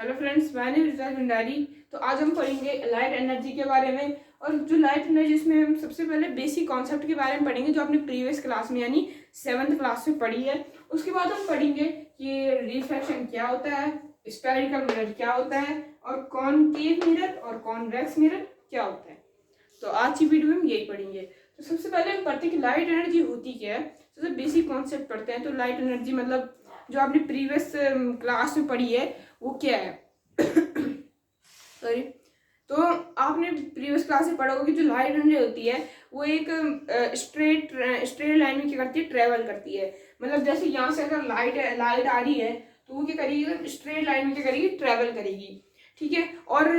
Hello friends, मैं recharge Bhandari. तो आज हम पढ़ेंगे लाइट एनर्जी के बारे में। और जो लाइट एनर्जी, इसमें हम सबसे पहले बेसिक कॉन्सेप्ट के बारे में पढ़ेंगे जो आपने प्रीवियस क्लास में यानी 7th क्लास में पढ़ी है। उसके बाद हम पढ़ेंगे कि रिफ्लेक्शन क्या होता है, स्फेरिकल मिरर क्या होता है और कॉनकेव मिरर और कॉन्वेक्स मिरर क्या होता है। तो आज की वीडियो में हम यही पढ़ेंगे। तो सबसे पहले हम पढ़ते हैं कि लाइट एनर्जी होती क्या है। सबसे बेसिक कॉन्सेप्ट पढ़ते हैं। तो लाइट एनर्जी मतलब जो आपने प्रीवियस क्लास में पढ़ी है वो क्या है। सॉरी। तो आपने प्रीवियस क्लास में पढ़ा होगा कि जो लाइट एनर्जी होती है वो एक स्ट्रेट लाइन में क्या करती है, ट्रेवल करती है। मतलब जैसे यहाँ से अगर लाइट आ रही है तो वो क्या करेगी, स्ट्रेट लाइन में क्या करेगी, ट्रेवल करेगी। ठीक है। और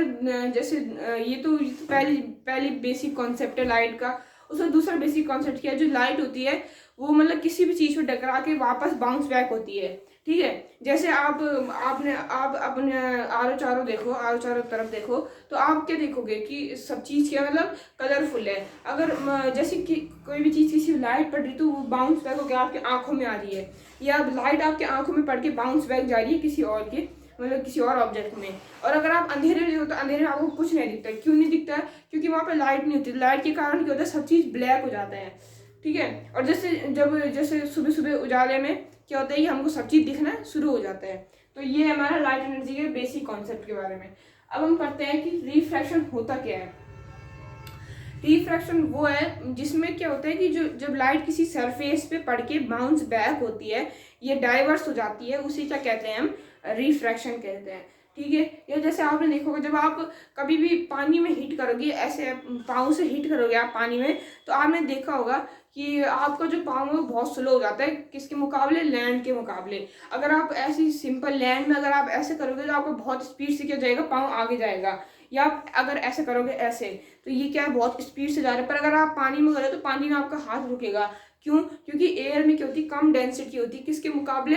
जैसे ये तो पहली पहली बेसिक कॉन्सेप्ट है लाइट का। उसका दूसरा बेसिक कॉन्सेप्ट क्या है, जो लाइट होती है वो मतलब किसी भी चीज़ को टकरा के वापस बाउंस बैक होती है। ठीक है। जैसे आप अपने आरो चारों तरफ देखो तो आप क्या देखोगे कि सब चीज़ क्या मतलब कलरफुल है। अगर जैसे कि कोई भी चीज़ किसी लाइट पड़ रही तो वो बाउंस बैक होकर आपके आंखों में आ रही है, या लाइट आपके आंखों में पड़ के बाउंस बैक जा रही है किसी और के मतलब किसी और ऑब्जेक्ट में। और अगर आप अंधेरे में देखो तो अंधेरे में आपको कुछ नहीं दिखता। क्यों नहीं दिखता? क्योंकि वहाँ पे लाइट नहीं होती। लाइट के कारण क्या होता है, सब चीज़ ब्लैक हो जाता है। ठीक है। और जैसे सुबह सुबह उजाले में क्या होता है कि हमको सब चीज़ दिखना शुरू हो जाता है। तो ये हमारा लाइट एनर्जी के बेसिक कॉन्सेप्ट के बारे में। अब हम पढ़ते हैं कि रिफ्रैक्शन होता क्या है। रिफ्रैक्शन वो है जिसमें क्या होता है कि जो जब लाइट किसी सरफेस पे पड़ के बाउंस बैक होती है, ये डाइवर्स हो जाती है, उसी क्या कहते हैं हम, रिफ्रैक्शन कहते हैं। ठीक है। या जैसे आपने देखा होगा जब आप कभी भी पानी में हिट करोगे, ऐसे पाँव से हिट करोगे आप पानी में, तो आपने देखा होगा कि आपका जो पाँव है वो बहुत स्लो हो जाता है किसके मुकाबले, लैंड के मुकाबले। अगर आप ऐसी सिंपल लैंड में अगर आप ऐसे करोगे तो आपका बहुत स्पीड से क्या जाएगा, पाँव आगे जाएगा। या आप अगर ऐसे करोगे ऐसे, तो ये क्या है, बहुत स्पीड से जा रहा है। पर अगर आप पानी में करोगे तो पानी में आपका हाथ रुकेगा। क्यों? क्योंकि एयर में क्या होती है, कम डेंसिटी होती है किसके मुकाबले,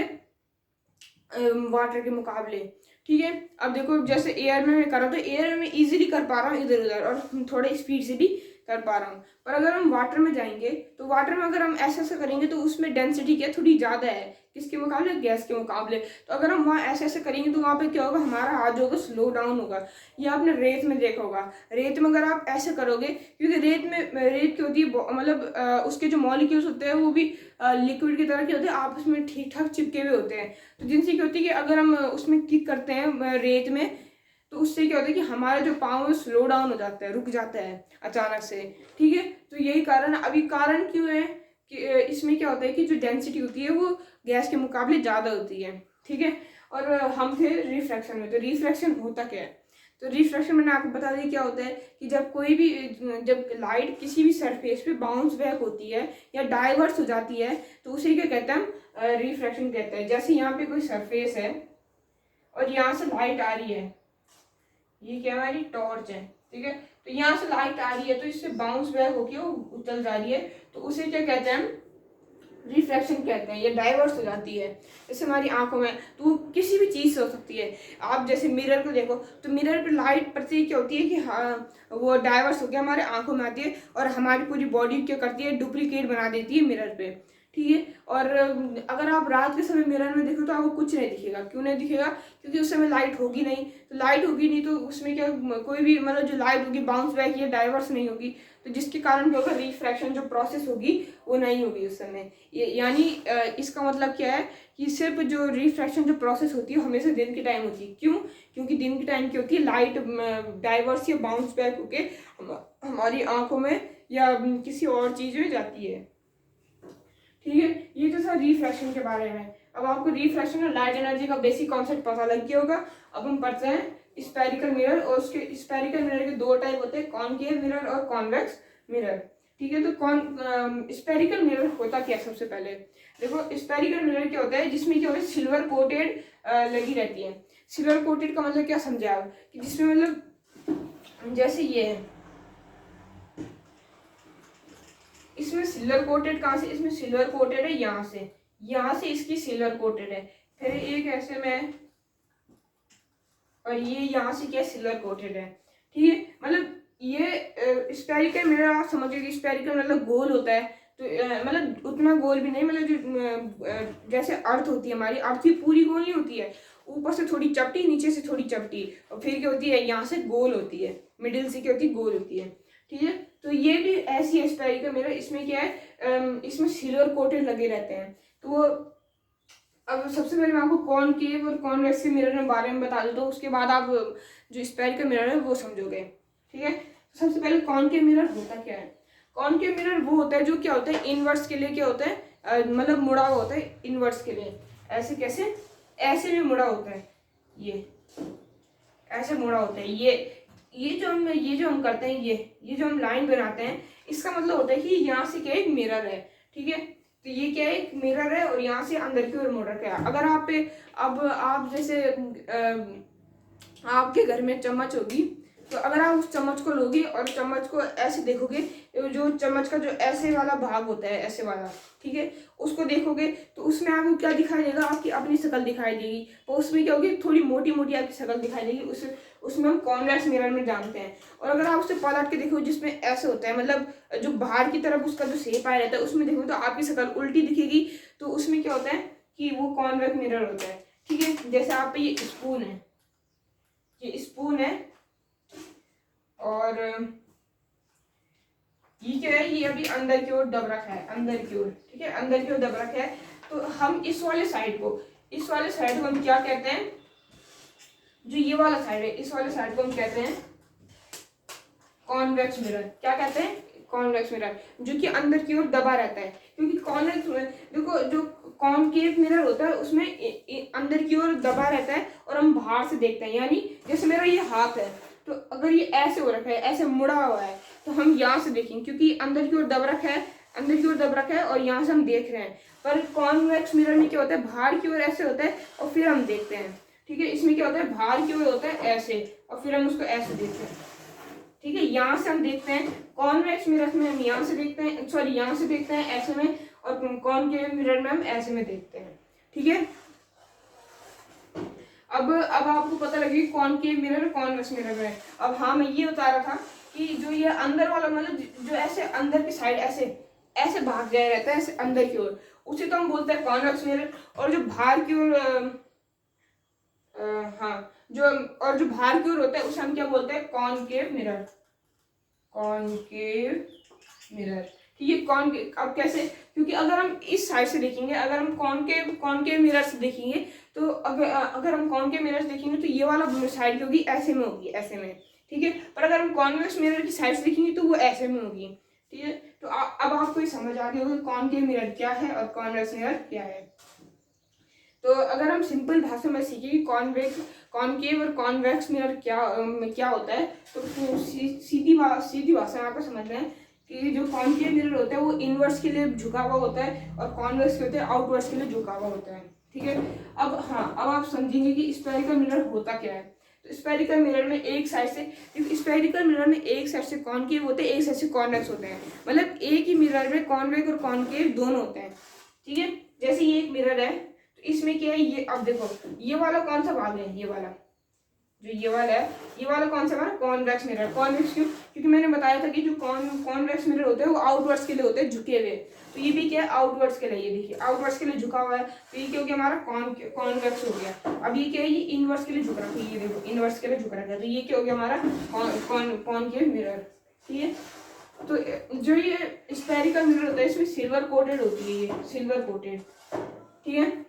वाटर के मुकाबले। ठीक है। अब देखो जैसे एयर में मैं कर रहा हूँ तो एयर में मैं इजीली कर पा रहा हूँ इधर उधर और थोड़े स्पीड से भी कर पा रहा हूँ। पर अगर हम वाटर में जाएंगे तो वाटर में अगर हम ऐसा ऐसा करेंगे तो उसमें डेंसिटी क्या थोड़ी ज़्यादा है किसके मुकाबले, गैस के मुकाबले। तो अगर हम वहाँ ऐसे ऐसे करेंगे तो वहाँ पे क्या होगा, हमारा हाथ जो होगा स्लो डाउन होगा। ये आपने रेत में देखा होगा। रेत में अगर आप ऐसे करोगे, क्योंकि रेत क्या होती है, मतलब उसके जो मॉलिक्यूल्स होते हैं वो भी लिक्विड की तरह के होते हैं, आपस में ठीक ठाक चिपके हुए होते हैं। तो जिनसे क्या होती है कि अगर हम उसमें किक करते हैं रेत में, तो उससे क्या होता है कि हमारा जो पाँव है स्लो डाउन हो जाता है, रुक जाता है अचानक से। ठीक है। तो यही कारण, अभी कारण क्यों है कि इसमें क्या होता है कि जो डेंसिटी होती है वो गैस के मुकाबले ज़्यादा होती है। ठीक है। और हम थे रिफ्रैक्शन में। तो रिफ्रैक्शन होता क्या है, तो रिफ्रैक्शन मैंने आपको बता दिया क्या होता है कि जब लाइट किसी भी सरफेस पे बाउंस बैक होती है या डाइवर्स हो जाती है तो उसे क्या कहते हैं, हम रिफ्रैक्शन कहते हैं। जैसे यहाँ पे कोई सरफेस है और यहाँ से लाइट आ रही है, ये क्या हमारी टॉर्च है। ठीक है। तो यहाँ से लाइट आ रही है तो इससे बाउंस बैक होके वो उछल जा रही है, तो उसे क्या कहते हैं हम, रिफ्रैक्शन कहते हैं। ये डाइवर्स हो जाती है जैसे हमारी आंखों में, तो वो किसी भी चीज़ से हो सकती है। आप जैसे मिरर को देखो तो मिरर पे लाइट पड़ती है, क्या होती है कि हाँ वो डाइवर्स होकर हमारे आंखों में आती है और हमारी पूरी बॉडी क्या करती है, डुप्लीकेट बना देती है मिरर पे। ठीक है। और अगर आप रात के समय मिरर में देखो तो आपको कुछ नहीं दिखेगा। क्यों नहीं दिखेगा? क्योंकि उस समय लाइट होगी नहीं। तो लाइट होगी नहीं तो उसमें क्या, कोई भी मतलब जो लाइट होगी बाउंस बैक या डाइवर्स नहीं होगी, तो जिसके कारण क्या होगा, रिफ्रैक्शन जो प्रोसेस होगी वो नहीं होगी उस समय। यानी इसका मतलब क्या है कि सिर्फ जो रिफ्रैक्शन जो प्रोसेस होती है हमेशा दिन के टाइम होती है। क्यों? क्योंकि दिन के टाइम क्या होती है, लाइट डाइवर्स या बाउंस बैक होके हमारी आंखों में या किसी और चीज़ में जाती है। ठीक है। ये तो सर रिफ्रैक्शन के बारे में। अब आपको रिफ्रैक्शन और लाइट एनर्जी का बेसिक कॉन्सेप्ट पता लग गया होगा। अब हम पढ़ते हैं स्फेरिकल मिरर। और उसके स्फेरिकल मिरर के दो टाइप होते हैं, कॉनकेव मिरर और कॉन्वेक्स मिरर। ठीक है। तो स्फेरिकल मिरर होता क्या है, सबसे पहले देखो स्फेरिकल मिरर क्या होता है, जिसमें क्या होता है, सिल्वर कोटेड लगी रहती है। सिल्वर कोटेड का मतलब क्या समझे आप, कि जिसमें मतलब जैसे ये है, इसमें सिल्वर कोटेड कहाँ से, इसमें सिल्वर कोटेड है यहाँ से इसकी सिल्वर कोटेड है। फिर एक ऐसे में, और ये यहाँ से क्या सिल्वर कोटेड है। ठीक है। मतलब ये स्फेरिकल मिरर आप समझिए कि स्फेरिकल मतलब गोल होता है। तो मतलब उतना गोल भी नहीं, मतलब जो जैसे अर्थ होती है हमारी, अर्थ भी पूरी गोल नहीं होती है, ऊपर से थोड़ी चपटी, नीचे से थोड़ी चपटी, और फिर क्या होती है यहाँ से गोल होती है, मिडिल से क्या होती है, गोल होती है। ठीक है, तो ये भी ऐसी है स्फेरिकल मिरर। इसमें क्या है, इसमें सिल्वर कोटेड लगे रहते हैं। तो अब सबसे पहले मैं आपको कॉनकेव और कॉन्वेक्स के मिरर के बारे में बता देता हूँ, उसके बाद आप जो स्फेरिकल मिरर है वो समझोगे। ठीक है, तो सबसे पहले कॉनकेव मिरर होता क्या है। कॉनकेव मिरर वो होता है जो क्या होता है, इनवर्स के लिए क्या होता है, मतलब मुड़ा हुआ होता है इनवर्स के लिए। ऐसे कैसे, ऐसे में मुड़ा होता है, ये ऐसे मुड़ा होता है। ये जो हम करते हैं, ये जो हम लाइन बनाते हैं, इसका मतलब होता है कि यहाँ से क्या एक मिरर है। ठीक है, तो ये क्या है, एक मिरर है और यहाँ से अंदर की ओर मुड़ रखा है। अगर आप अब आप जैसे आपके घर में चम्मच होगी, तो अगर आप उस चम्मच को लोगे और चम्मच को ऐसे देखोगे, जो चम्मच का जो ऐसे वाला भाग होता है, ऐसे वाला, ठीक है, उसको देखोगे तो उसमें आपको क्या दिखाई देगा, आपकी अपनी शक्ल दिखाई देगी। तो उसमें क्या होगी, थोड़ी मोटी मोटी आपकी शक्ल दिखाई देगी। उसमें हम कॉन्वेक्स मिरर में जानते हैं। और अगर आप उसे पलट के देखो, जिसमें ऐसे होता है, मतलब जो बाहर की तरफ उसका जो शेप आया रहता है, उसमें देखो तो आपकी शक्ल उल्टी दिखेगी। तो उसमें क्या होता है कि वो कॉन्वेक्स मिरर होता है। ठीक है, जैसे आप पे ये स्पून है, ये स्पून है, और ये क्या है, ये अभी अंदर की ओर दब रखा है, अंदर की ओर। ठीक है, अंदर की ओर दब रखा है। तो हम इस वाले साइड को हम क्या कहते हैं, जो ये वाला साइड है, इस वाले साइड को हम कहते हैं कॉन्वेक्स मिरर। क्या कहते हैं, कॉन्वेक्स मिरर, जो कि अंदर की ओर दबा रहता है। क्योंकि कॉन्वेक्स, देखो जो कॉनकेव मिरर होता है उसमें अंदर की ओर दबा रहता है और हम बाहर से देखते हैं। यानी जैसे मेरा ये हाथ है, तो अगर ये ऐसे हो रखा है, ऐसे मुड़ा हुआ है, तो हम यहाँ से देखेंगे, क्योंकि अंदर की ओर दब रखा है, अंदर की ओर दब रखा है और यहाँ से हम देख रहे हैं। पर कॉन्वेक्स मिरर में क्या होता है, बाहर की ओर ऐसे होता है और फिर हम देखते हैं। ठीक है, इसमें क्या होता है, बाहर की ओर होता है ऐसे और फिर हम उसको ऐसे देखते हैं। ठीक है, यहाँ से हम देखते हैं। कॉन्वेक्स मिरर में हम यहाँ से देखते हैं, सॉरी यहाँ से देखते हैं ऐसे में, और कॉनकेव मिरर में हम ऐसे में देखते हैं। ठीक है, अब आपको पता लगी कॉनकेव मिरर कॉन्वेक्स मिरर में। अब हाँ, मैं ये बता रहा था कि जो ये अंदर वाला, मतलब जो ऐसे अंदर की साइड ऐसे भाग गया रहता है, ऐसे अंदर की ओर, उसे तो हम बोलते हैं कॉन्वेक्स मिरर। और जो बाहर की ओर, हाँ, जो बाहर की ओर होता है उसे हम क्या बोलते हैं, कॉनकेव मिरर। कॉनकेव मिरर, ठीक है। कॉनकेव अब कैसे, क्योंकि अगर हम इस साइड से देखेंगे, अगर हम कॉनकेव मिरर से देखेंगे, तो अगर हम कॉनकेव मिरर से देखेंगे तो ये वाला साइड होगी ऐसे में, होगी ऐसे में। ठीक है, पर अगर हम कॉन्वेक्स मिरर की साइड से देखेंगे तो वो ऐसे में होगी। ठीक है, तो अब आपको ये समझ आ गया होगा कॉनकेव मिरर क्या है और कॉन्वेक्स मिरर क्या है। तो अगर हम सिंपल भाषा में सीखें कि कॉनकेव और कॉन्वेक्स मिरर क्या होता है, तो सीधी भाषा में आपको समझना है कि जो कॉनकेव मिरर होता है वो इनवर्स के लिए झुका हुआ होता है और कॉन्वेक्स के होते हैं आउटवर्स के लिए झुका हुआ होता है। ठीक है, अब हाँ, अब आप समझेंगे कि स्फेरिकल मिरर होता क्या है। तो स्फेरिकल मिरर में एक साइड से, स्फेरिकल मिरर में एक साइड से कॉनकेव होते हैं, एक साइड से कॉन्वेक्स होते हैं। मतलब एक ही मिरर में कॉन्वेक्स और कॉनकेव दोनों होते हैं। ठीक है, जैसे ये एक मिरर है, तो इसमें क्या है, ये अब देखो ये वाला कौन सा भाग है, ये वाला जो ये वाला है, ये वाला कौन सा हमारा कॉन्वेक्स मिरर। कॉन्वेक्स क्यों, क्योंकि मैंने बताया था कि जो कॉन्वेक्स मिरर होते हैं वो आउटवर्ड्स के लिए होते हैं, झुके हुए। तो ये भी क्या है, आउटवर्ड्स के लिए, ये देखिए आउटवर्ड्स के लिए झुका हुआ है, तो ये क्या हो गया, हमारा कॉन्वेक्स हो गया। अब ये क्या है, ये इनवर्स के लिए झुक रखा है, ये देखो इनवर्स के लिए झुक रखा है, तो ये क्या हो गया, हमारा कॉनकेव मिरर। ठीक है, तो जो ये स्फेरिकल मिरर होता है इसमें सिल्वर कोटेड होती है, ये सिल्वर कोटेड। ठीक है,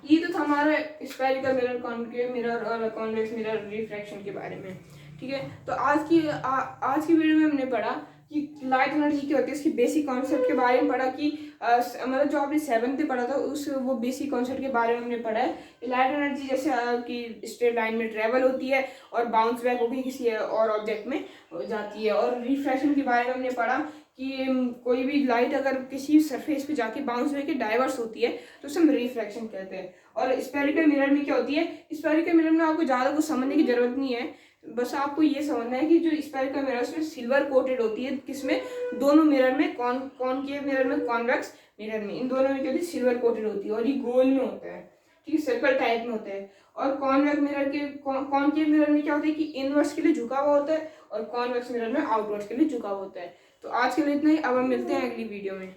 ये तो था हमारा स्फेरिकल मिरर, कॉनकेव मिरर और कॉन्वेक्स मिरर रिफ्रैक्शन के बारे में। ठीक है, तो आज की वीडियो में हमने पढ़ा कि लाइट एनर्जी क्या होती है, इसकी बेसिक कॉन्सेप्ट के बारे में पढ़ा कि मतलब जो आपने 7th में पढ़ा था वो बेसिक कॉन्सेप्ट के बारे में हमने पढ़ा है। लाइट एनर्जी जैसे कि स्ट्रेट लाइन में ट्रेवल होती है और बाउंस बैक होगी किसी और ऑब्जेक्ट में जाती है। और रिफ्रैक्शन के बारे में हमने पढ़ा कि कोई भी लाइट अगर किसी सरफेस पे जाके बाउंस होकर डाइवर्स होती है तो उसे हम रिफ्रैक्शन कहते हैं। और स्फेरिकल मिरर में क्या होती है, स्फेरिकल मिरर में आपको ज़्यादा कुछ समझने की जरूरत नहीं है, बस आपको ये समझना है कि जो स्फेरिकल मिरर में सिल्वर कोटेड होती है, किसमें, दोनों मिरर में, कॉनकेव मिरर में, कॉन्वेक्स मिरर में, इन दोनों में क्या होती है, सिल्वर कोटेड होती है और ये गोल में होता है। ठीक है, सर्कल टाइप में होता है। और कॉन्वेक्स मिरर के कॉनकेव मिरर में क्या होता है कि इनवर्स के लिए झुका हुआ होता है और कॉन्वेक्स मिरर में आउटवर्स के लिए झुका हुआ होता है। तो आज के लिए इतना ही, अब हम मिलते हैं अगली वीडियो में।